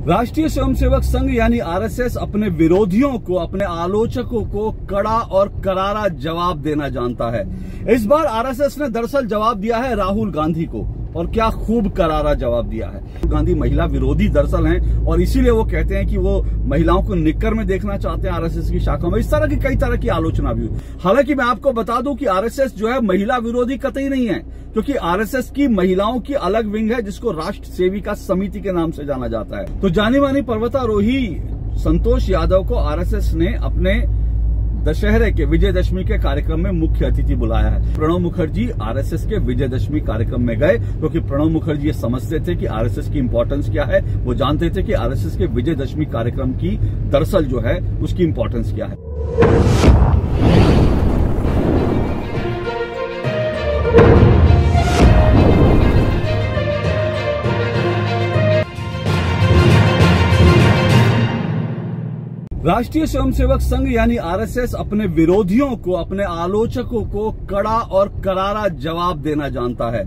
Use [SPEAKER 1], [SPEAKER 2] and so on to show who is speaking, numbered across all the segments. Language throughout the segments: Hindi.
[SPEAKER 1] राष्ट्रीय स्वयंसेवक संघ यानी आरएसएस अपने विरोधियों को, अपने आलोचकों को कड़ा और करारा जवाब देना जानता है। इस बार आरएसएस ने दरअसल जवाब दिया है राहुल गांधी को, और क्या खूब करारा जवाब दिया है। राहुल गांधी महिला विरोधी दरअसल हैं और इसीलिए वो कहते हैं कि वो महिलाओं को निक्कर में देखना चाहते हैं आरएसएस की शाखा में। इस तरह की कई तरह की आलोचना भी हुई। हालांकि मैं आपको बता दूं कि आरएसएस जो है महिला विरोधी कतई नहीं है, क्योंकि आरएसएस की महिलाओं की अलग विंग है जिसको राष्ट्र सेविका समिति के नाम से जाना जाता है। तो जानी मानी पर्वतारोही संतोष यादव को आरएसएस ने अपने दशहरे के विजयदशमी के कार्यक्रम में मुख्य अतिथि बुलाया है। प्रणब मुखर्जी आरएसएस के विजयदशमी कार्यक्रम में गए क्योंकि प्रणब मुखर्जी ये समझते थे कि आरएसएस की इंपॉर्टेंस क्या है। वो जानते थे कि आरएसएस के विजयदशमी कार्यक्रम की दरअसल जो है उसकी इंपॉर्टेंस क्या है। राष्ट्रीय स्वयंसेवक संघ यानी आरएसएस अपने विरोधियों को, अपने आलोचकों को कड़ा और करारा जवाब देना जानता है।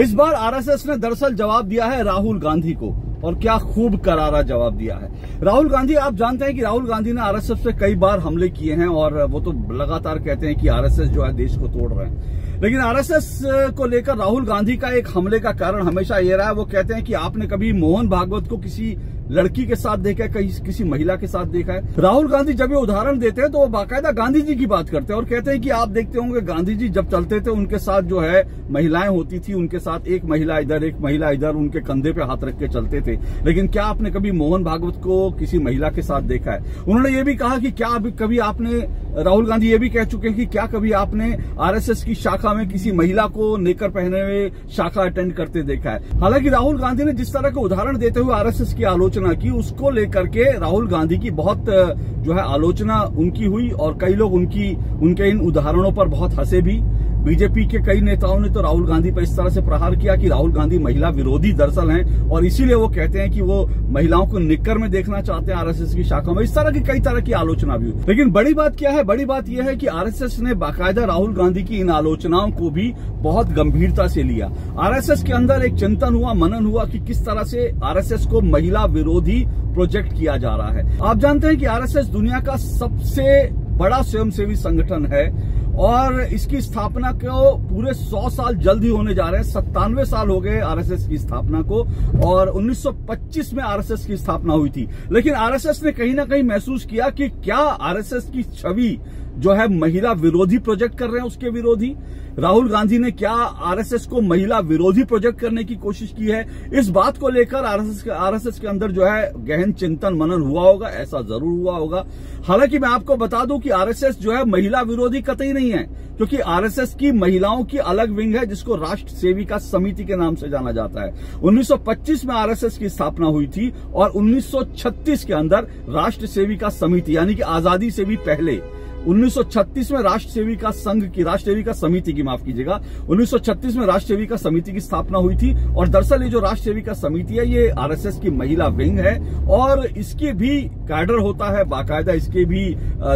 [SPEAKER 1] इस बार आरएसएस ने दरअसल जवाब दिया है राहुल गांधी को, और क्या खूब करारा जवाब दिया है। राहुल गांधी, आप जानते हैं कि राहुल गांधी ने आरएसएस पे कई बार हमले किए हैं और वो तो लगातार कहते हैं कि आरएसएस जो है देश को तोड़ रहे हैं। लेकिन आरएसएस को लेकर राहुल गांधी का एक हमले का कारण हमेशा ये रहा है, वो कहते हैं कि आपने कभी मोहन भागवत को किसी लड़की के साथ देखा है, कहीं किसी महिला के साथ देखा है। राहुल गांधी जब ये उदाहरण देते हैं तो वो बाकायदा गांधी जी की बात करते हैं और कहते हैं कि आप देखते होंगे गांधी जी जब चलते थे उनके साथ जो है महिलाएं होती थी, उनके साथ एक महिला इधर एक महिला इधर, उनके कंधे पे हाथ रख के चलते थे। लेकिन क्या आपने कभी मोहन भागवत को किसी महिला के साथ देखा है? उन्होंने ये भी कहा कि क्या कभी आपने, राहुल गांधी ये भी कह चुके हैं कि क्या कभी आपने आरएसएस की शाखा में किसी महिला को नेकर पहने हुए शाखा अटेंड करते देखा है। हालांकि राहुल गांधी ने जिस तरह का उदाहरण देते हुए आरएसएस की आलोचना की, उसको लेकर के राहुल गांधी की बहुत जो है आलोचना उनकी हुई और कई लोग उनके इन उदाहरणों पर बहुत हंसे भी। बीजेपी के कई नेताओं ने तो राहुल गांधी पर इस तरह से प्रहार किया कि राहुल गांधी महिला विरोधी दरअसल हैं और इसीलिए वो कहते हैं कि वो महिलाओं को निक्कर में देखना चाहते हैं आरएसएस की शाखा में। इस तरह की कई तरह की आलोचना भी हुई। लेकिन बड़ी बात क्या है? बड़ी बात यह है कि आरएसएस ने बाकायदा राहुल गांधी की इन आलोचनाओं को भी बहुत गंभीरता से लिया। आरएसएस के अंदर एक चिंतन हुआ, मनन हुआ कि किस तरह से आरएसएस को महिला विरोधी प्रोजेक्ट किया जा रहा है। आप जानते हैं कि आरएसएस दुनिया का सबसे बड़ा स्वयंसेवी संगठन है और इसकी स्थापना को पूरे 100 साल जल्द ही होने जा रहे हैं। 97 साल हो गए आरएसएस की स्थापना को और 1925 में आरएसएस की स्थापना हुई थी। लेकिन आरएसएस ने कहीं ना कहीं महसूस किया कि क्या आरएसएस की छवि जो है महिला विरोधी प्रोजेक्ट कर रहे हैं उसके विरोधी। राहुल गांधी ने क्या आरएसएस को महिला विरोधी प्रोजेक्ट करने की कोशिश की है? इस बात को लेकर आरएसएस के अंदर जो है गहन चिंतन मनन हुआ होगा, ऐसा जरूर हुआ होगा। हालांकि मैं आपको बता दूं कि आरएसएस जो है महिला विरोधी कतई नहीं है, क्योंकि आरएसएस की महिलाओं की अलग विंग है जिसको राष्ट्र सेविका समिति के नाम से जाना जाता है। 1925 में आरएसएस की स्थापना हुई थी और 1936 के अंदर राष्ट्र सेविका समिति यानी कि आजादी से भी पहले 1936 में राष्ट्र सेविका समिति की, माफ कीजिएगा, 1936 में राष्ट्र सेविका समिति की स्थापना हुई थी। और दरअसल ये जो राष्ट्र सेविका समिति है ये आरएसएस की महिला विंग है और इसके भी कैडर होता है बाकायदा, इसके भी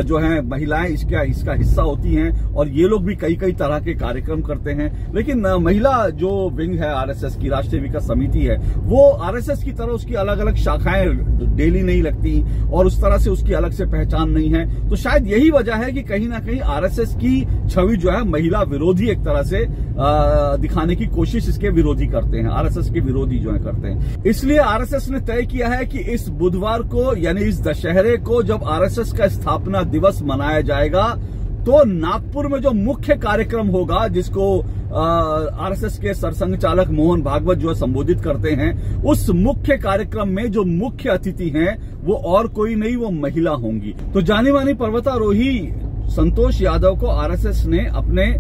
[SPEAKER 1] जो है महिलाएं इसका हिस्सा होती हैं और ये लोग भी कई तरह के कार्यक्रम करते हैं। लेकिन महिला जो विंग है आरएसएस की, राष्ट्र सेविका समिति है, वो आरएसएस की तरह उसकी अलग अलग शाखाएं डेली नहीं लगती और उस तरह से उसकी अलग से पहचान नहीं है। तो शायद यही वजह है कि कहीं ना कहीं आरएसएस की छवि जो है महिला विरोधी एक तरह से दिखाने की कोशिश इसके विरोधी करते हैं, आरएसएस के विरोधी जो है करते हैं। इसलिए आरएसएस ने तय किया है कि इस बुधवार को यानी इस दशहरे को जब आरएसएस का स्थापना दिवस मनाया जाएगा तो नागपुर में जो मुख्य कार्यक्रम होगा जिसको आरएसएस के सरसंघ चालक मोहन भागवत जो है संबोधित करते हैं, उस मुख्य कार्यक्रम में जो मुख्य अतिथि हैं वो और कोई नहीं, वो महिला होंगी। तो जानी मानी पर्वतारोही संतोष यादव को आरएसएस ने अपने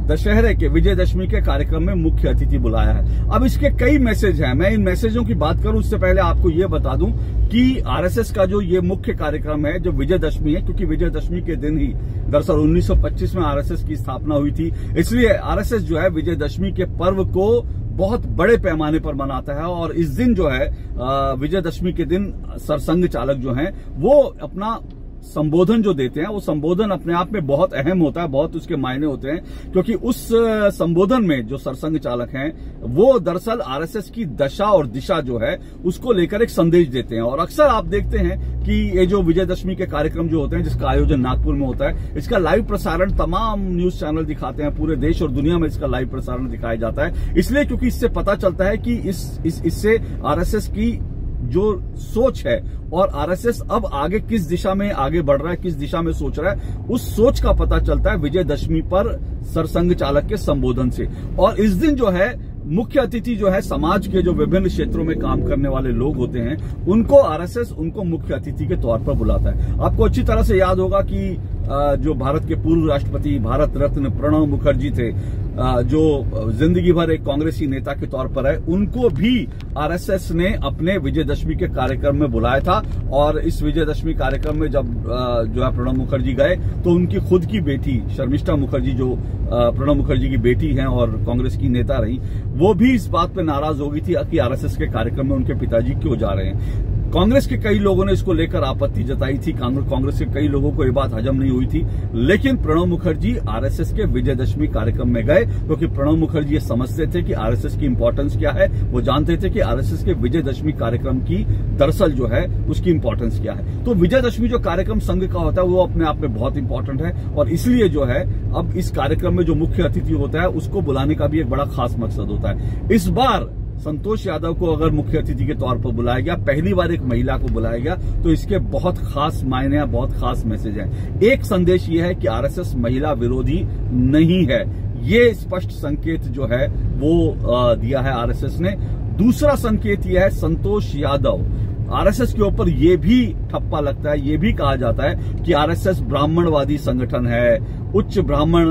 [SPEAKER 1] दशहरे के विजयदशमी के कार्यक्रम में मुख्य अतिथि बुलाया है। अब इसके कई मैसेज हैं, मैं इन मैसेजों की बात करूं उससे पहले आपको ये बता दूं कि आरएसएस का जो ये मुख्य कार्यक्रम है जो विजयदशमी है, क्योंकि विजयदशमी के दिन ही दरअसल 1925 में आरएसएस की स्थापना हुई थी, इसलिए आरएसएस जो है विजयदशमी के पर्व को बहुत बड़े पैमाने पर मनाता है। और इस दिन जो है विजयदशमी के दिन सरसंघ चालक जो हैं वो अपना संबोधन जो देते हैं वो संबोधन अपने आप में बहुत अहम होता है, बहुत उसके मायने होते हैं, क्योंकि उस संबोधन में जो सरसंघ चालक हैं वो दरअसल आरएसएस की दशा और दिशा जो है उसको लेकर एक संदेश देते हैं। और अक्सर आप देखते हैं कि ये जो विजयदशमी के कार्यक्रम जो होते हैं, जिसका आयोजन नागपुर में होता है, इसका लाइव प्रसारण तमाम न्यूज चैनल दिखाते हैं, पूरे देश और दुनिया में इसका लाइव प्रसारण दिखाया जाता है, इसलिए क्योंकि इससे पता चलता है कि इससे आरएसएस की जो सोच है और आरएसएस अब आगे किस दिशा में आगे बढ़ रहा है, किस दिशा में सोच रहा है, उस सोच का पता चलता है विजयदशमी पर सरसंघ चालक के संबोधन से। और इस दिन जो है मुख्य अतिथि जो है समाज के जो विभिन्न क्षेत्रों में काम करने वाले लोग होते हैं, उनको आरएसएस उनको मुख्य अतिथि के तौर पर बुलाता है। आपको अच्छी तरह से याद होगा कि जो भारत के पूर्व राष्ट्रपति भारत रत्न प्रणब मुखर्जी थे, जो जिंदगी भर एक कांग्रेसी नेता के तौर पर है, उनको भी आरएसएस ने अपने विजयदशमी के कार्यक्रम में बुलाया था। और इस विजयदशमी कार्यक्रम में जब जो है प्रणब मुखर्जी गए तो उनकी खुद की बेटी शर्मिष्ठा मुखर्जी, जो प्रणब मुखर्जी की बेटी हैं और कांग्रेस की नेता रही, वो भी इस बात पर नाराज हो गई थी कि आरएसएस के कार्यक्रम में उनके पिताजी क्यों जा रहे हैं। कांग्रेस के कई लोगों ने इसको लेकर आपत्ति जताई थी, कांग्रेस के कई लोगों को ये बात हजम नहीं हुई थी, लेकिन प्रणब मुखर्जी आरएसएस के विजयदशमी कार्यक्रम में गए क्योंकि प्रणब मुखर्जी ये समझते थे कि आरएसएस की इंपॉर्टेंस क्या है। वो जानते थे कि आरएसएस के विजयदशमी कार्यक्रम की दरअसल जो है उसकी इंपॉर्टेंस क्या है। तो विजयदशमी जो कार्यक्रम संघ का होता है वो अपने आप में बहुत इंपॉर्टेंट है, और इसलिए जो है अब इस कार्यक्रम में जो मुख्य अतिथि होता है उसको बुलाने का भी एक बड़ा खास मकसद होता है। इस बार संतोष यादव को अगर मुख्य अतिथि के तौर पर बुलाया गया, पहली बार एक महिला को बुलाया गया, तो इसके बहुत खास मायने हैं, बहुत खास मैसेज हैं। एक संदेश ये है कि आरएसएस महिला विरोधी नहीं है, ये स्पष्ट संकेत जो है वो दिया है आरएसएस ने। दूसरा संकेत यह है, संतोष यादव, आरएसएस के ऊपर यह भी ठप्पा लगता है, यह भी कहा जाता है कि आरएसएस ब्राह्मणवादी संगठन है, उच्च ब्राह्मण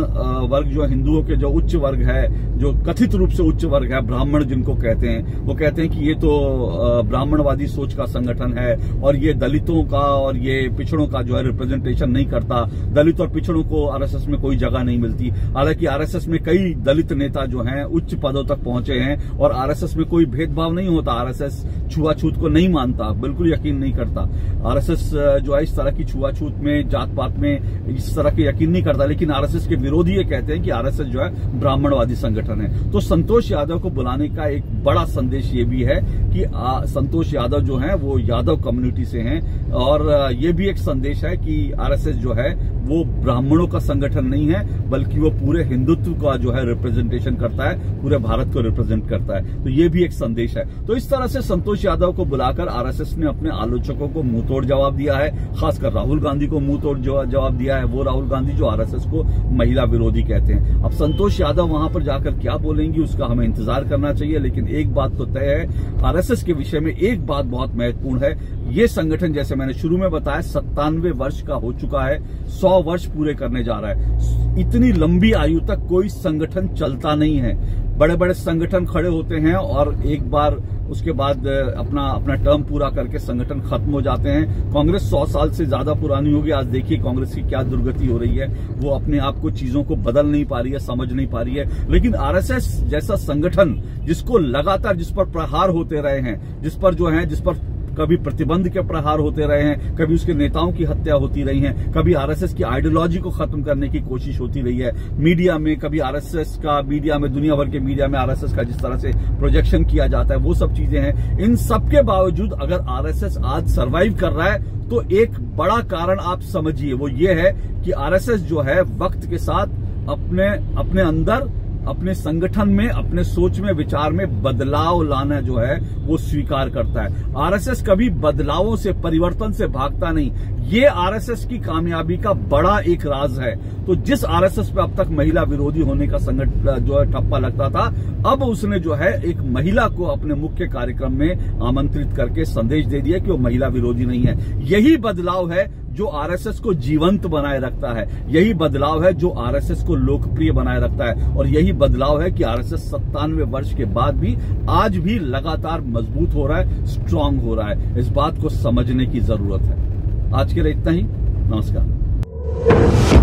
[SPEAKER 1] वर्ग जो हिंदुओं के जो उच्च वर्ग है, जो कथित रूप से उच्च वर्ग है, ब्राह्मण जिनको कहते हैं, वो कहते हैं कि ये तो ब्राह्मणवादी सोच का संगठन है और ये दलितों का और ये पिछड़ों का जो है रिप्रेजेंटेशन नहीं करता, दलित और पिछड़ों को आरएसएस में कोई जगह नहीं मिलती। हालांकि आरएसएस में कई दलित नेता जो हैं उच्च पदों तक पहुंचे हैं और आरएसएस में कोई भेदभाव नहीं होता, आरएसएस छुआछूत को नहीं मानता, बिल्कुल यकीन नहीं करता। आरएसएस जो है इस तरह की छुआछूत में, जात पात में इस तरह के यकीन नहीं करता, लेकिन आरएसएस के विरोधी ये कहते हैं कि आरएसएस जो है ब्राह्मणवादी संगठन है। तो संतोष यादव को बुलाने का एक बड़ा संदेश ये भी है कि संतोष यादव जो है वो यादव कम्युनिटी से हैं, और ये भी एक संदेश है कि आरएसएस जो है वो ब्राह्मणों का संगठन नहीं है, बल्कि वो पूरे हिंदुत्व का जो है रिप्रेजेंटेशन करता है, पूरे भारत को रिप्रेजेंट करता है। तो ये भी एक संदेश है। तो इस तरह से संतोष यादव को बुलाकर आरएसएस ने अपने आलोचकों को मुंहतोड़ जवाब दिया है, खासकर राहुल गांधी को मुंहतोड़ जवाब दिया है, वो राहुल गांधी जो आरएसएस को महिला विरोधी कहते हैं। अब संतोष यादव वहां पर जाकर क्या बोलेंगी उसका हमें इंतजार करना चाहिए, लेकिन एक बात तो तय है, आरएसएस के विषय में एक बात बहुत महत्वपूर्ण है, ये संगठन जैसे मैंने शुरू में बताया 97 वर्ष का हो चुका है, 100 वर्ष पूरे करने जा रहा है। इतनी लंबी आयु तक कोई संगठन चलता नहीं है। बड़े बड़े संगठन खड़े होते हैं और एक बार उसके बाद अपना टर्म पूरा करके संगठन खत्म हो जाते हैं। कांग्रेस 100 साल से ज्यादा पुरानी होगी। आज देखिए कांग्रेस की क्या दुर्गति हो रही है, वो अपने आप को चीजों को बदल नहीं पा रही है, समझ नहीं पा रही है। लेकिन आरएसएस जैसा संगठन जिसको लगातार, जिस पर प्रहार होते रहे हैं, जिस पर कभी प्रतिबंध के प्रहार होते रहे हैं, कभी उसके नेताओं की हत्या होती रही है, कभी आरएसएस की आइडियोलॉजी को खत्म करने की कोशिश होती रही है मीडिया में, कभी आरएसएस का मीडिया में, दुनिया भर के मीडिया में आरएसएस का जिस तरह से प्रोजेक्शन किया जाता है, वो सब चीजें हैं। इन सब के बावजूद अगर आरएसएस आज सर्वाइव कर रहा है तो एक बड़ा कारण आप समझिए, वो ये है कि आरएसएस जो है वक्त के साथ अपने अंदर, अपने संगठन में, अपने सोच में, विचार में बदलाव लाना जो है वो स्वीकार करता है। आरएसएस कभी बदलावों से, परिवर्तन से भागता नहीं। ये आरएसएस की कामयाबी का बड़ा एक राज है। तो जिस आरएसएस पे अब तक महिला विरोधी होने का संगठन जो है ठप्पा लगता था, अब उसने जो है एक महिला को अपने मुख्य कार्यक्रम में आमंत्रित करके संदेश दे दिया कि वो महिला विरोधी नहीं है। यही बदलाव है जो आरएसएस को जीवंत बनाए रखता है, यही बदलाव है जो आरएसएस को लोकप्रिय बनाए रखता है, और यही बदलाव है कि आरएसएस 97 वर्ष के बाद भी आज भी लगातार मजबूत हो रहा है, स्ट्रांग हो रहा है। इस बात को समझने की जरूरत है। आज के लिए इतना ही। नमस्कार।